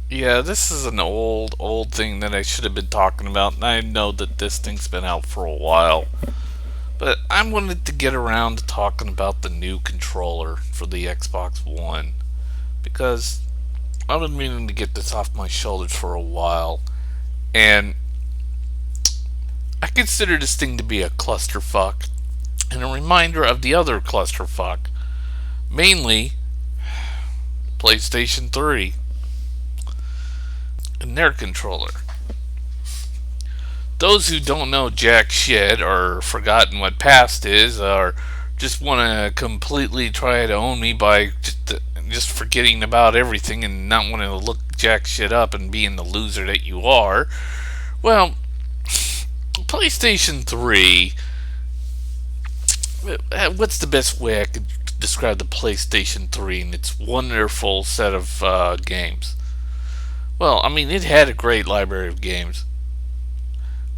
Yeah, this is an old thing that I should have been talking about, and I know that this thing's been out for a while. But I wanted to get around to talking about the new controller for the Xbox One because I've been meaning to get this off my shoulders for a while, and I consider this thing to be a clusterfuck and a reminder of the other clusterfuck, mainly PlayStation 3 and their controller. Those who don't know jack shit or forgotten what past is or just want to completely try to own me by just forgetting about everything and not wanting to look jack shit up and being the loser that you are, well, PlayStation 3, what's the best way I could describe the PlayStation 3 and its wonderful set of games? Well, I mean, it had a great library of games.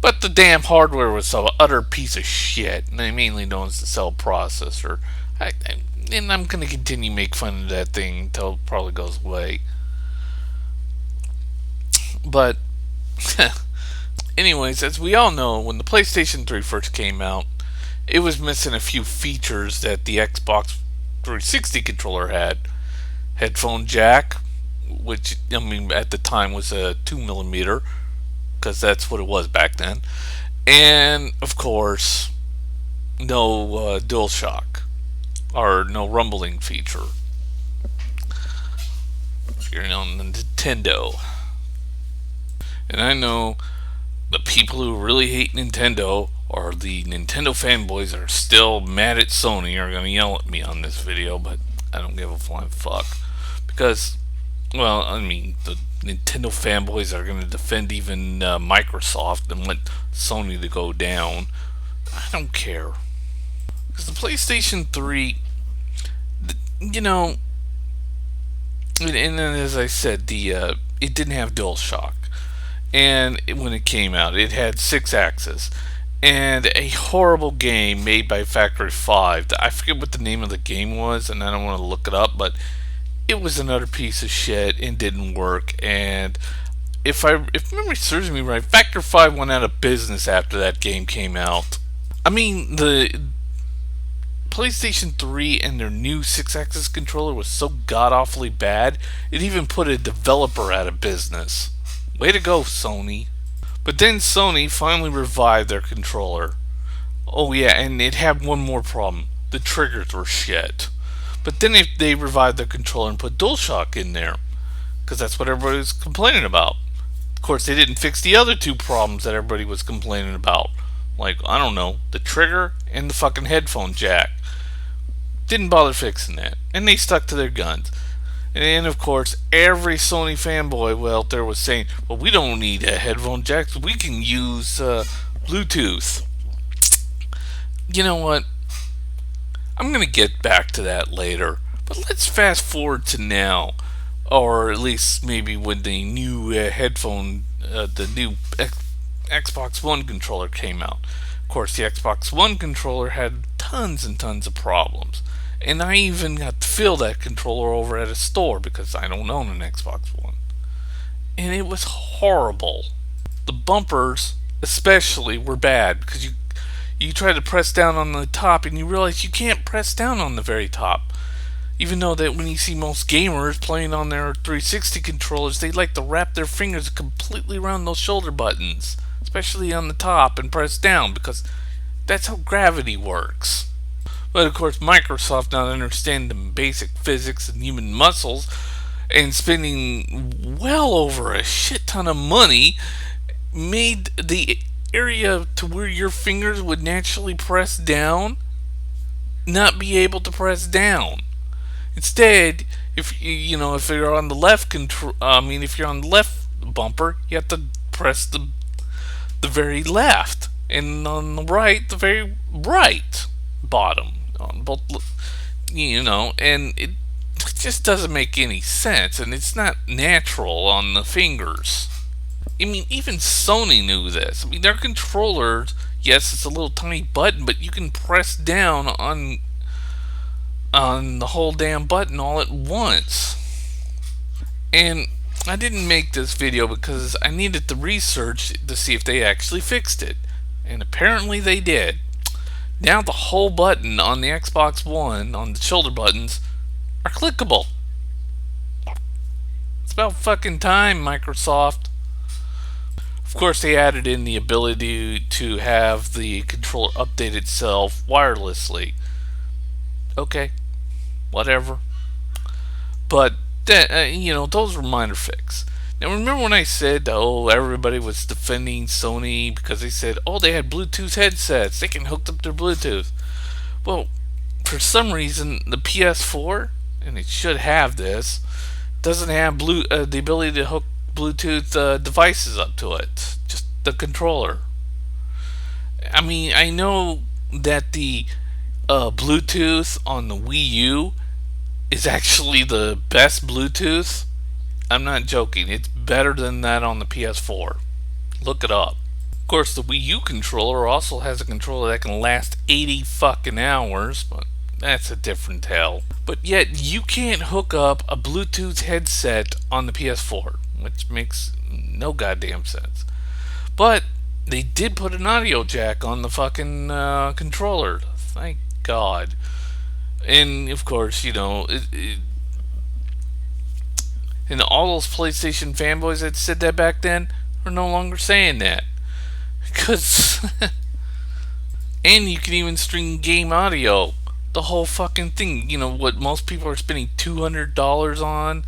But the damn hardware was some utter piece of shit, and I mainly known as the cell processor. And I'm going to continue to make fun of that thing until it probably goes away. But, anyways, as we all know, when the PlayStation 3 first came out, it was missing a few features that the Xbox 360 controller had. Headphone jack, which, I mean, at the time was a 2mm, because that's what it was back then. And of course, no DualShock or no rumbling feature. If you're on the Nintendo, and I know the people who really hate Nintendo or the Nintendo fanboys are still mad at Sony are going to yell at me on this video, but I don't give a flying fuck because, well, I mean, the Nintendo fanboys are going to defend even Microsoft and want Sony to go down. I don't care. Because the PlayStation 3, you know, and then as I said, it didn't have DualShock. And when it came out, it had 6 axis. And a horrible game made by Factory 5. I forget what the name of the game was, and I don't want to look it up, but it was another piece of shit and didn't work. And if memory serves me right, Factor 5 went out of business after that game came out. I mean, the PlayStation 3 and their new 6-axis controller was so god awfully bad, it even put a developer out of business. Way to go, Sony. But then Sony finally revived their controller. Oh yeah, and it had one more problem. The triggers were shit. But then they revived their controller and put DualShock in there, because that's what everybody was complaining about. Of course, they didn't fix the other two problems that everybody was complaining about. Like, I don't know, the trigger and the fucking headphone jack. Didn't bother fixing that. And they stuck to their guns. And of course, every Sony fanboy out there was saying, well, we don't need a headphone jack. We can use Bluetooth. You know what? I'm going to get back to that later. But let's fast forward to now. Or at least maybe when the new the new Xbox One controller came out. Of course, the Xbox One controller had tons and tons of problems. And I even got to feel that controller over at a store because I don't own an Xbox One. And it was horrible. The bumpers, especially, were bad because you try to press down on the top and you realize you can't press down on the very top. Even though that when you see most gamers playing on their 360 controllers, they like to wrap their fingers completely around those shoulder buttons, especially on the top, and press down because that's how gravity works. But of course, Microsoft, not understanding the basic physics and human muscles, and spending well over a shit ton of money, made the area to where your fingers would naturally press down not be able to press down. Instead, if if you're on the left if you're on the left bumper, you have to press the very left, and on the right, the very right bottom. On both, and it just doesn't make any sense, and it's not natural on the fingers. I mean, even Sony knew this. I mean, their controllers, yes, it's a little tiny button, but you can press down on the whole damn button all at once. And I didn't make this video because I needed to research to see if they actually fixed it. And apparently they did. Now the whole button on the Xbox One, on the shoulder buttons, are clickable. It's about fucking time, Microsoft. Of course, they added in the ability to have the controller update itself wirelessly. Okay, whatever. But that, those were minor fixes. Now, remember when I said, oh, everybody was defending Sony because they said, oh, they had Bluetooth headsets, they can hook up their Bluetooth. Well, for some reason, the PS4, and it should have this, doesn't have the ability to hook Bluetooth devices up to it. Just the controller. I mean, I know that the Bluetooth on the Wii U is actually the best Bluetooth. I'm not joking. It's better than that on the PS4. Look it up. Of course, the Wii U controller also has a controller that can last 80 fucking hours, but that's a different tale. But yet, you can't hook up a Bluetooth headset on the PS4, which makes no goddamn sense. But they did put an audio jack on the fucking controller. Thank God. And of course, and all those PlayStation fanboys that said that back then are no longer saying that. Because. And you can even stream game audio. The whole fucking thing. You know what most people are spending $200 on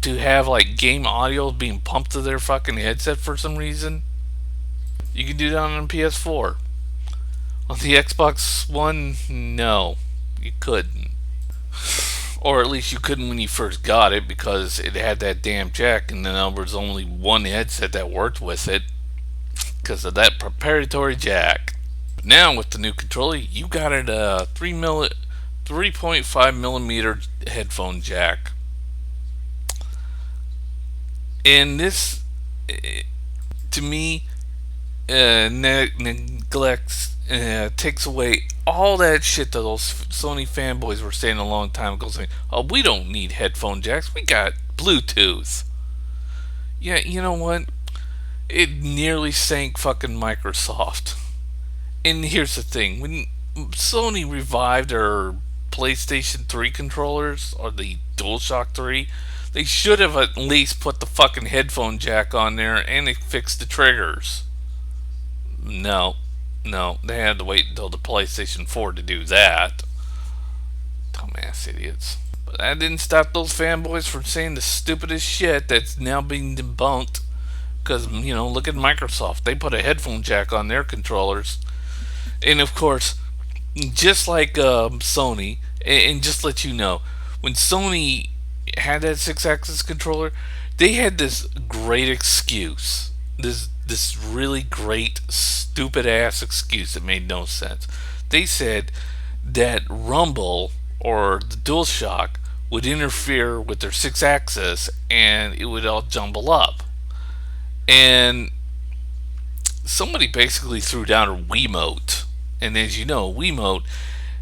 to have like game audio being pumped to their fucking headset for some reason? You can do that on PS4. On the Xbox One, no. You couldn't. Or at least you couldn't when you first got it because it had that damn jack and then there was only one headset that worked with it because of that proprietary jack. But now with the new controller, you got it a 3.5 millimeter headphone jack. And this, to me, neglects, takes away all that shit that those Sony fanboys were saying a long time ago, saying, "Oh, we don't need headphone jacks. We got Bluetooth." Yeah, you know what? It nearly sank fucking Microsoft. And here's the thing: when Sony revived their PlayStation 3 controllers or the DualShock 3, they should have at least put the fucking headphone jack on there and they fixed the triggers. No, they had to wait until the PlayStation 4 to do that. Dumbass idiots. But that didn't stop those fanboys from saying the stupidest shit that's now being debunked. Because, look at Microsoft. They put a headphone jack on their controllers. And of course, just like Sony, and just to let you know, when Sony had that 6-axis controller, they had this great excuse. This really great stupid ass excuse that made no sense. They said that Rumble or the DualShock would interfere with their 6-axis and it would all jumble up. And somebody basically threw down a Wiimote. And as you know, Wiimote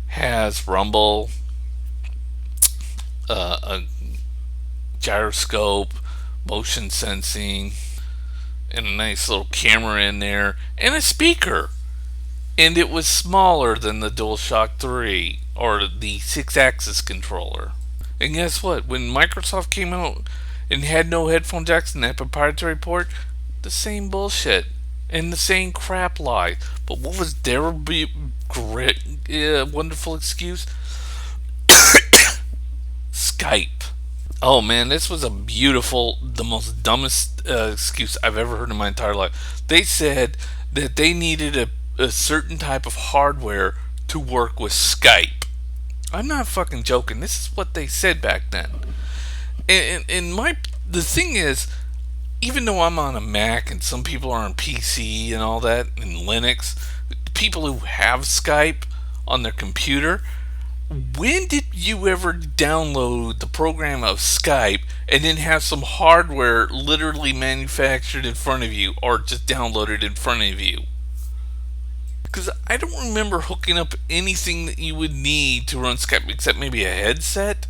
has Rumble, a gyroscope, motion sensing, and a nice little camera in there, and a speaker. And it was smaller than the DualShock 3 or the 6-axis controller. And guess what? When Microsoft came out and had no headphone jacks and that proprietary port, the same bullshit and the same crap lie. But what was their great, wonderful excuse? Skype. Oh man, this was the most dumbest excuse I've ever heard in my entire life. They said that they needed a certain type of hardware to work with Skype. I'm not fucking joking. This is what they said back then. And the thing is, even though I'm on a Mac and some people are on PC and all that and Linux, people who have Skype on their computer, when did you ever download the program of Skype and then have some hardware literally manufactured in front of you or just downloaded in front of you? Because I don't remember hooking up anything that you would need to run Skype except maybe a headset.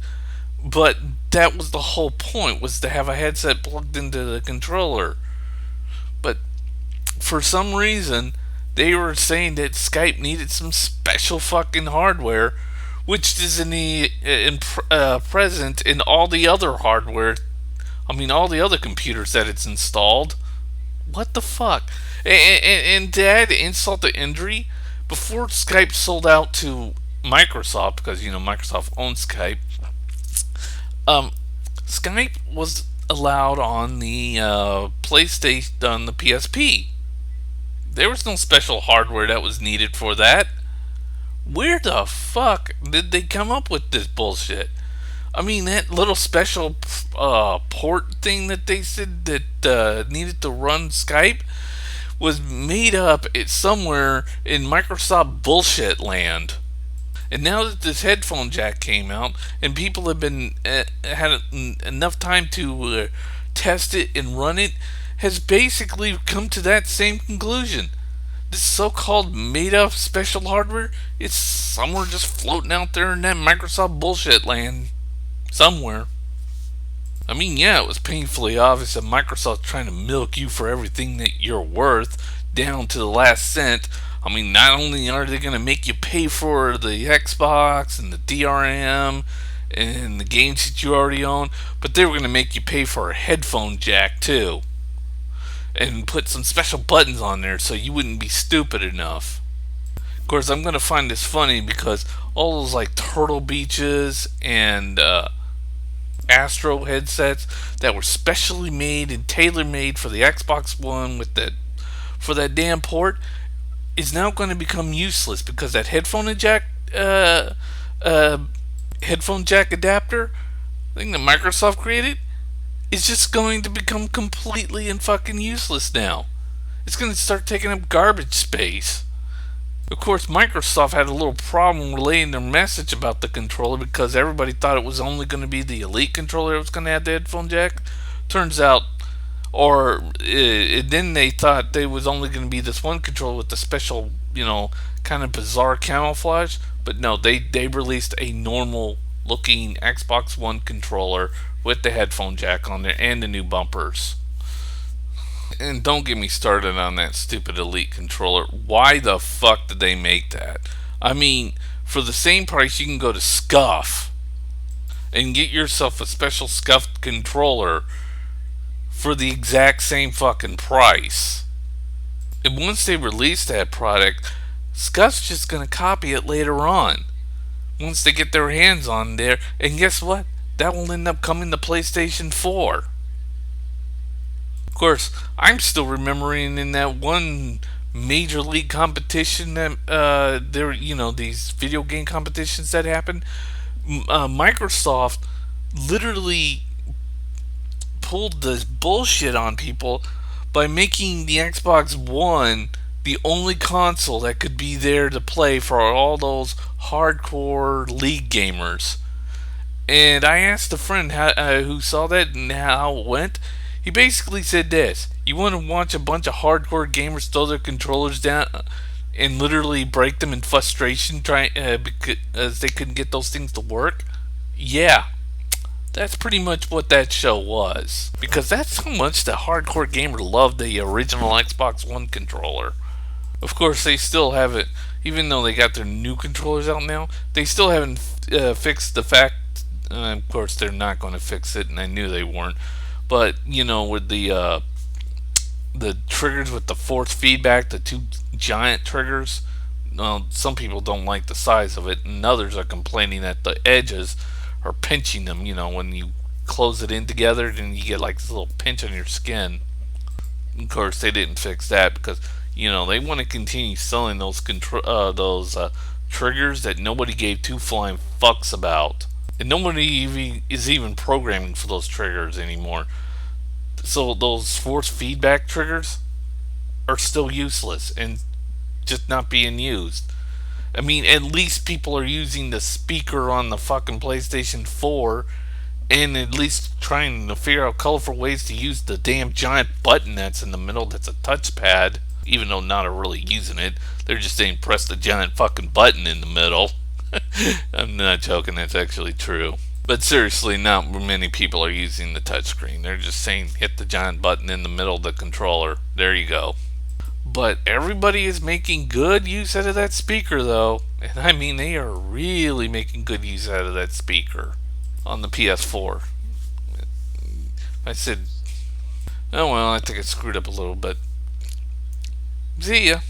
But that was the whole point, was to have a headset plugged into the controller. But for some reason, they were saying that Skype needed some special fucking hardware, which is present in all the other hardware. I mean, all the other computers that it's installed. What the fuck? And to add insult to injury, before Skype sold out to Microsoft, because Microsoft owns Skype, um, Skype was allowed on the PlayStation, on the PSP. There was no special hardware that was needed for that. Where the fuck did they come up with this bullshit? I mean, that little special port thing that they said that needed to run Skype was made up somewhere in Microsoft bullshit land. And now that this headphone jack came out, and people have been had enough time to test it and run it, has basically come to that same conclusion. This so-called made-up special hardware is somewhere just floating out there in that Microsoft bullshit land somewhere. I mean, yeah, it was painfully obvious that Microsoft's trying to milk you for everything that you're worth, down to the last cent. I mean, not only are they going to make you pay for the Xbox and the DRM and the games that you already own, but they were going to make you pay for a headphone jack too. And put some special buttons on there so you wouldn't be stupid enough. Of course, I'm going to find this funny because all those like Turtle Beaches and Astro headsets that were specially made and tailor made for the Xbox One for that damn port is now going to become useless because that headphone jack adapter thing that Microsoft created is just going to become completely and fucking useless now. It's going to start taking up garbage space. Of course, Microsoft had a little problem relaying their message about the controller because everybody thought it was only going to be the Elite controller that was going to have the headphone jack. Turns out, then they thought they was only going to be this one controller with the special, kind of bizarre camouflage. But no, they released a normal looking Xbox One controller with the headphone jack on there and the new bumpers. And don't get me started on that stupid Elite controller. Why the fuck did they make that? I mean, for the same price, you can go to Scuff and get yourself a special Scuff controller for the exact same fucking price. And once they release that product, Scuff's just gonna copy it later on. Once they get their hands on there, and guess what? That will end up coming to PlayStation 4. Of course, I'm still remembering in that one major league competition that these video game competitions that happened. Microsoft literally pulled this bullshit on people by making the Xbox One the only console that could be there to play for all those hardcore league gamers. And I asked a friend who saw that and how it went. He basically said this: you want to watch a bunch of hardcore gamers throw their controllers down and literally break them in frustration because they couldn't get those things to work? Yeah, that's pretty much what that show was. Because that's how much the hardcore gamer loved the original Xbox One controller. Of course, they still haven't, even though they got their new controllers out now, they still haven't fixed the fact. Of course, they're not going to fix it, and I knew they weren't. But with the triggers with the force feedback, the two giant triggers, some people don't like the size of it, and others are complaining that the edges are pinching them. When you close it in together, then you get like this little pinch on your skin. Of course, they didn't fix that because they want to continue selling those triggers that nobody gave two flying fucks about. And nobody is even programming for those triggers anymore. So those force feedback triggers are still useless and just not being used. I mean, at least people are using the speaker on the fucking PlayStation 4 and at least trying to figure out colorful ways to use the damn giant button that's in the middle that's a touchpad. Even though not really using it, they're just saying press the giant fucking button in the middle. I'm not joking, that's actually true. But seriously, not many people are using the touchscreen. They're just saying hit the giant button in the middle of the controller. There you go. But everybody is making good use out of that speaker, though. And I mean, they are really making good use out of that speaker on the PS4. I said, oh well, I think I screwed up a little bit. See ya.